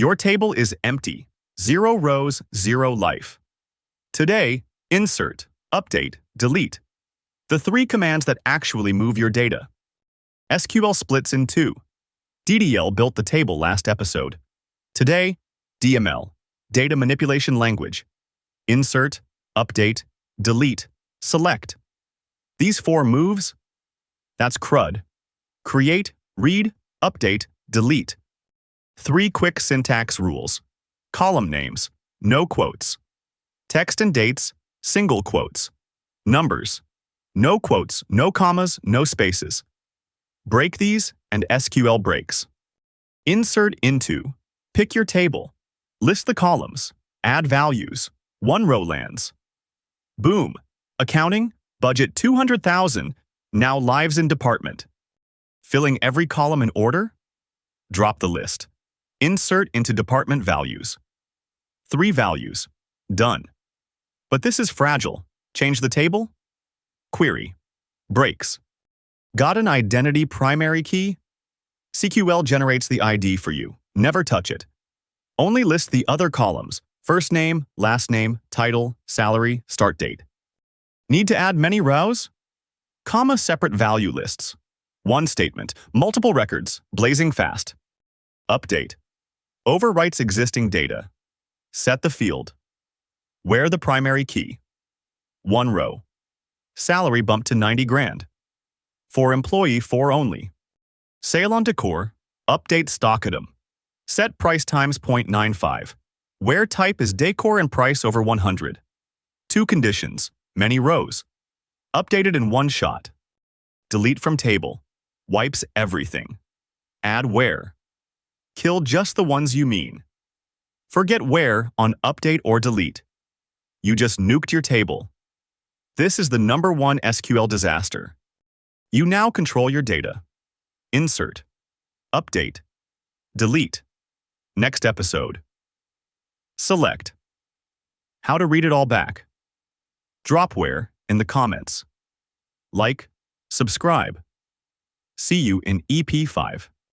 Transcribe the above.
Your table is empty. 0 rows, 0 life. Today, insert, update, delete. The 3 commands that actually move your data. SQL splits in 2. DDL built the table last episode. Today, DML, data manipulation language. Insert, update, delete, select. These 4 moves, that's CRUD. Create, read, update, delete. 3 quick syntax rules. Column names, no quotes. Text and dates, single quotes. Numbers, no quotes, no commas, no spaces. Break these and SQL breaks. Insert into, pick your table. List the columns, add values. 1 row lands. Boom, accounting, budget 200,000, now lives in department. Filling every column in order? Drop the list. Insert into department values. 3 values. Done. But this is fragile. Change the table? Query. Breaks. Got an identity primary key? SQL generates the ID for you. Never touch it. Only list the other columns. First name, last name, title, salary, start date. Need to add many rows? Comma separate value lists. 1 statement, multiple records, blazing fast. Update. Overwrites existing data. Set the field. Where the primary key. 1 row. Salary bumped to 90 grand. For employee 4 only. Sale on decor. Update stock item. Set price times 0.95. Where type is decor and price over 100. 2 conditions. Many rows. Updated in 1 shot. Delete from table. Wipes everything. Add where. Kill just the ones you mean. Forget where on update or delete. You just nuked your table. This is the #1 SQL disaster. You now control your data. Insert. Update. Delete. Next episode. Select. How to read it all back. Drop where in the comments. Like, subscribe. See you in EP5.